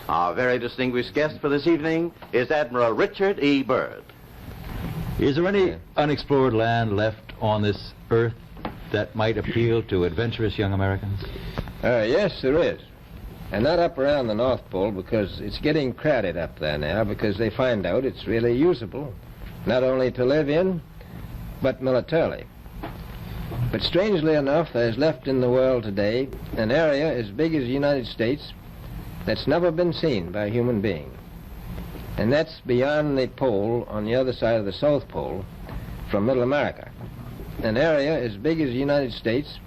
Our very distinguished guest for this evening is Admiral Richard E. Byrd. Is there any unexplored land left on this earth that might appeal to adventurous young Americans? Yes, there is. And not up around the North Pole, because it's getting crowded up there now, because they find out it's really usable, not only to live in, but militarily. But strangely enough, there's left in the world today an area as big as the United States that's never been seen by a human being. And that's beyond the pole on the other side of the South Pole from Middle America. An area as big as the United States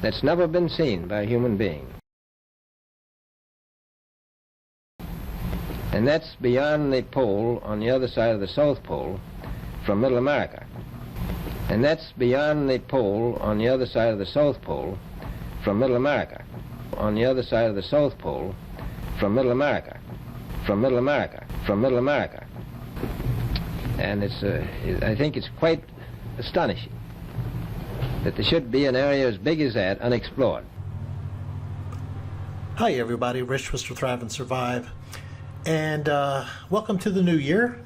that's never been seen by a human being. And that's beyond the pole on the other side of the South Pole from Middle America. And that's beyond the pole on the other side of the South Pole from Middle America. On the other side of the South Pole from Middle America. From Middle America. From Middle America. And I think it's quite astonishing that there should be an area as big as that unexplored. Hi everybody, Rich was to Thrive and Survive, and welcome to the new year.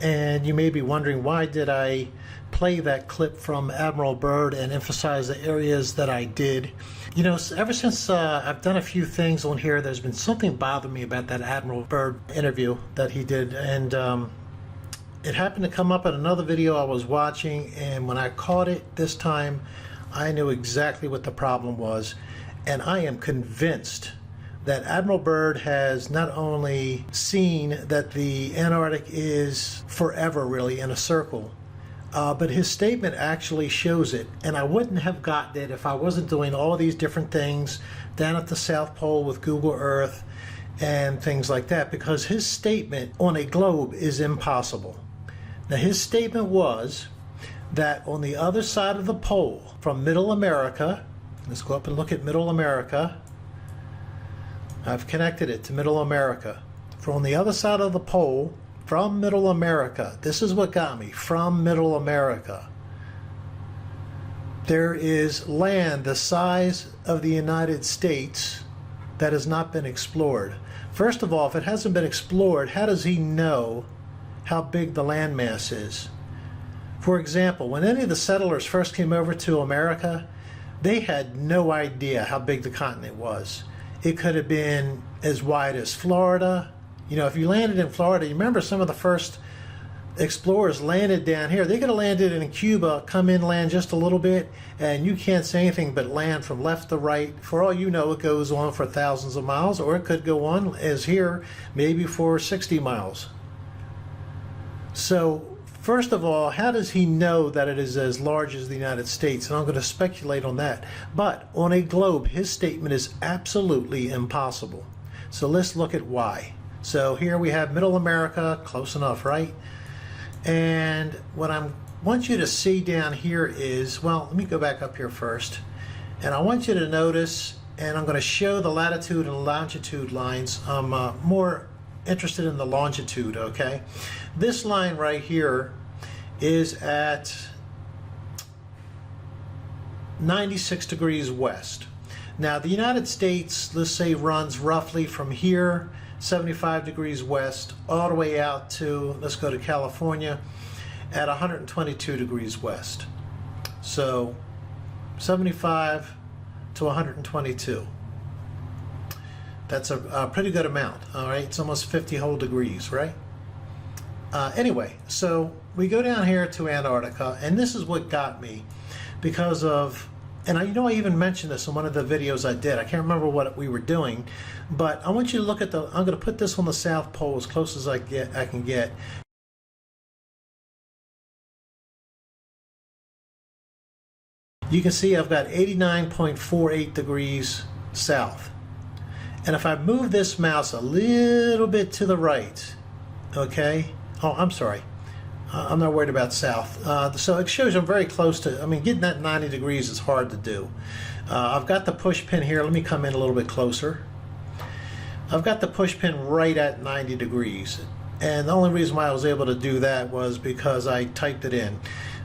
And you may be wondering, why did I play that clip from Admiral Byrd and emphasize the areas that I did? You know, ever since I've done a few things on here, there's been something bothering me about that Admiral Byrd interview that he did, and it happened to come up in another video I was watching, and when I caught it this time, I knew exactly what the problem was. And I am convinced that Admiral Byrd has not only seen that the Antarctic is forever really in a circle, but his statement actually shows it. And I wouldn't have gotten it if I wasn't doing all these different things down at the South Pole with Google Earth and things like that, because his statement on a globe is impossible. Now, his statement was that on the other side of the pole from Middle America, let's go up and look at Middle America. I've connected it to Middle America. From the other side of the pole, from Middle America, this is what got me, from Middle America, there is land the size of the United States that has not been explored. First of all, if it hasn't been explored, how does he know how big the landmass is? For example, when any of the settlers first came over to America, they had no idea how big the continent was. It could have been as wide as Florida. You know, if you landed in Florida, you remember some of the first explorers landed down here. They could have landed in Cuba, come inland just a little bit, and you can't say anything but land from left to right. For all you know, it goes on for thousands of miles, or it could go on, as here, maybe for 60 miles. So, first of all, how does he know that it is as large as the United States? And I'm going to speculate on that. But on a globe, his statement is absolutely impossible. So let's look at why. So here we have Middle America, close enough, right? And what I want you to see down here is, well, let me go back up here first. And I want you to notice, and I'm going to show the latitude and longitude lines. I'm more interested in the longitude, okay? This line right here is at 96 degrees west. Now, the United States, let's say, runs roughly from here, 75 degrees west, all the way out to, let's go to California, at 122 degrees west. So, 75 to 122. That's a pretty good amount, all right? It's almost 50 whole degrees, right? Anyway, so we go down here to Antarctica, and this is what got me, because of, and I even mentioned this in one of the videos I did. I can't remember what we were doing, but I want you to look at the, I'm going to put this on the South Pole as close as I can get. You can see I've got 89.48 degrees south. And if I move this mouse a little bit to the right, okay, oh, I'm sorry, I'm not worried about south. So it shows I'm very close to, I mean, getting that 90 degrees is hard to do. I've got the push pin here. Let me come in a little bit closer. I've got the push pin right at 90 degrees. And the only reason why I was able to do that was because I typed it in.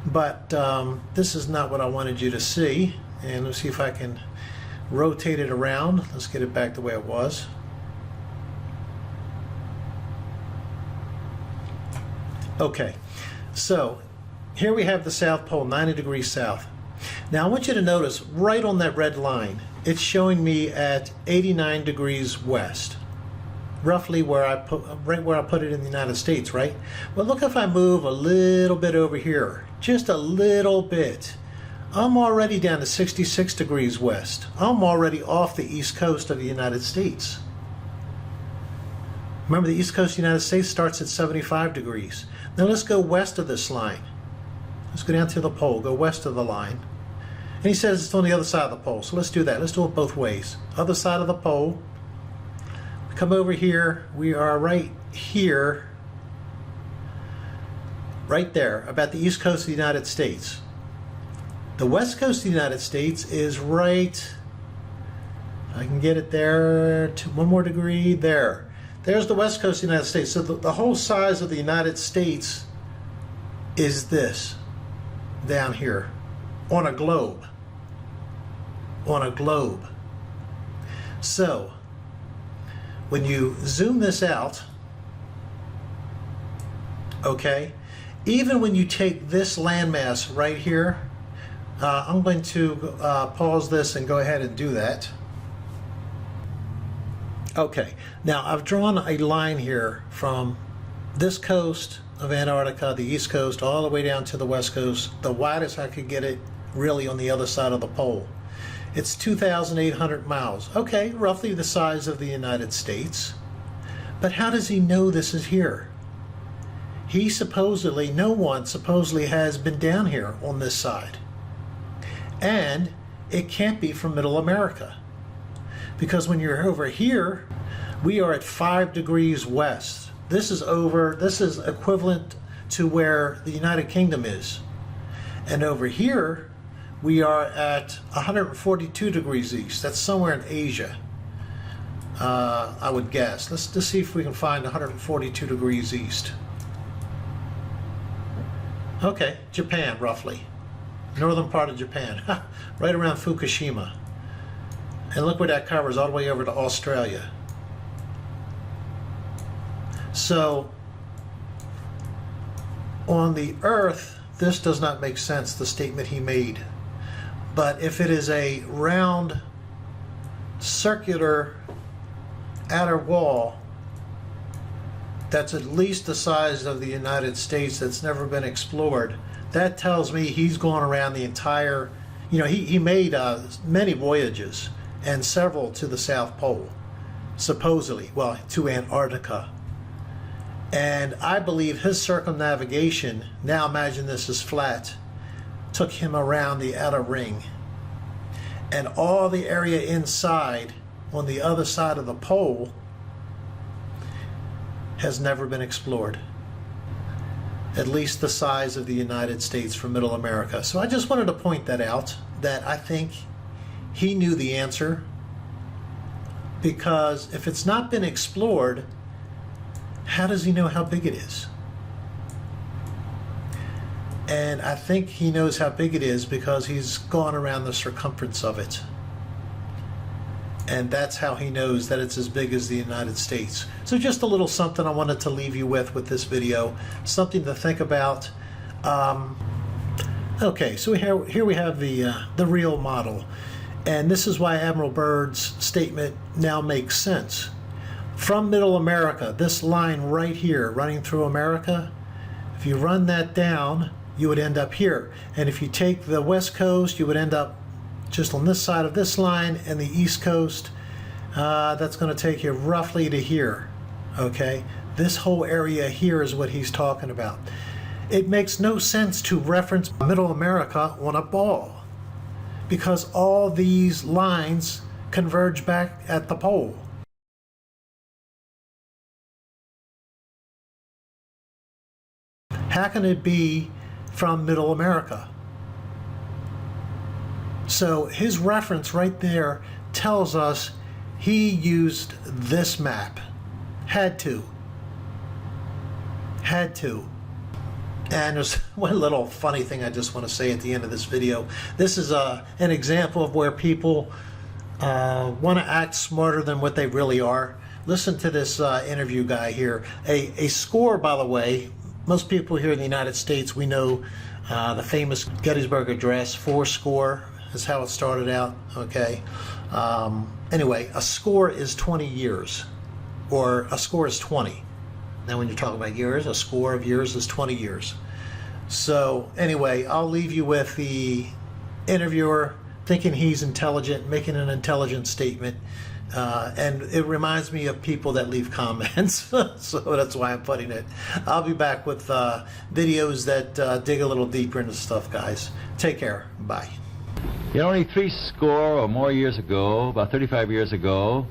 But this is not what I wanted you to see. And let's see if I can rotate it around. Let's get it back the way it was. Okay, so here we have the South Pole, 90 degrees south. Now I want you to notice right on that red line, it's showing me at 89 degrees west, roughly where I put, right where I put it in the United States, right? Well, look, if I move a little bit over here, just a little bit, I'm already down to 66 degrees west. I'm already off the east coast of the United States. Remember, the east coast of the United States starts at 75 degrees. Now let's go west of this line. Let's go down to the pole, go west of the line. And he says it's on the other side of the pole, so let's do that. Let's do it both ways. Other side of the pole. We come over here, we are right here, right there, about the east coast of the United States. The west coast of the United States is right, I can get it there, to 1 more degree, there. There's the west coast of the United States. So the whole size of the United States is this, down here, on a globe. On a globe. So, when you zoom this out, okay, even when you take this landmass right here, I'm going to pause this and go ahead and do that. Okay, now I've drawn a line here from this coast of Antarctica, the east coast, all the way down to the west coast, the widest I could get it really on the other side of the pole. It's 2,800 miles. Okay, roughly the size of the United States. But how does he know this is here? He supposedly, no one supposedly has been down here on this side. And it can't be from Middle America. Because when you're over here, we are at 5 degrees west. This is equivalent to where the United Kingdom is. And over here, we are at 142 degrees east. That's somewhere in Asia, I would guess. Let's just see if we can find 142 degrees east. Okay, Japan, roughly. Northern part of Japan, right around Fukushima. And look where that covers, all the way over to Australia. So, on the Earth, this does not make sense, the statement he made. But if it is a round, circular outer wall that's at least the size of the United States that's never been explored, that tells me he's gone around the entire, he made many voyages and several to the South Pole, supposedly, well, to Antarctica. And I believe his circumnavigation, now imagine this is flat, took him around the outer ring. And all the area inside, on the other side of the pole, has never been explored. At least the size of the United States from Middle America. So I just wanted to point that out, that I think he knew the answer, because if it's not been explored, how does he know how big it is? And I think he knows how big it is because he's gone around the circumference of it. And that's how he knows that it's as big as the United States. So just a little something I wanted to leave you with this video. Something to think about. Okay, so here we have the real model. And this is why Admiral Byrd's statement now makes sense. From Middle America, this line right here, running through America, if you run that down, you would end up here. And if you take the west coast, you would end up just on this side of this line, and the east coast, that's going to take you roughly to here. Okay, this whole area here is what he's talking about. It makes no sense to reference Middle America on a ball, because all these lines converge back at the pole. How can it be from Middle America? So his reference right there tells us he used this map. Had to. And there's one little funny thing I just want to say at the end of this video. This is an example of where people want to act smarter than what they really are. Listen to this interview guy here. A score, by the way, Most people here in the United States, we know the famous Gettysburg Address, 4 score is how it started out, okay? Anyway, a score is 20 years, or a score is 20. Now when you're talking about years, a score of years is 20 years. So anyway, I'll leave you with the interviewer thinking he's intelligent, making an intelligent statement. And it reminds me of people that leave comments, so that's why I'm putting it. I'll be back with videos that dig a little deeper into stuff, guys. Take care. Bye. You know, only 3 score or more years ago, about 35 years ago,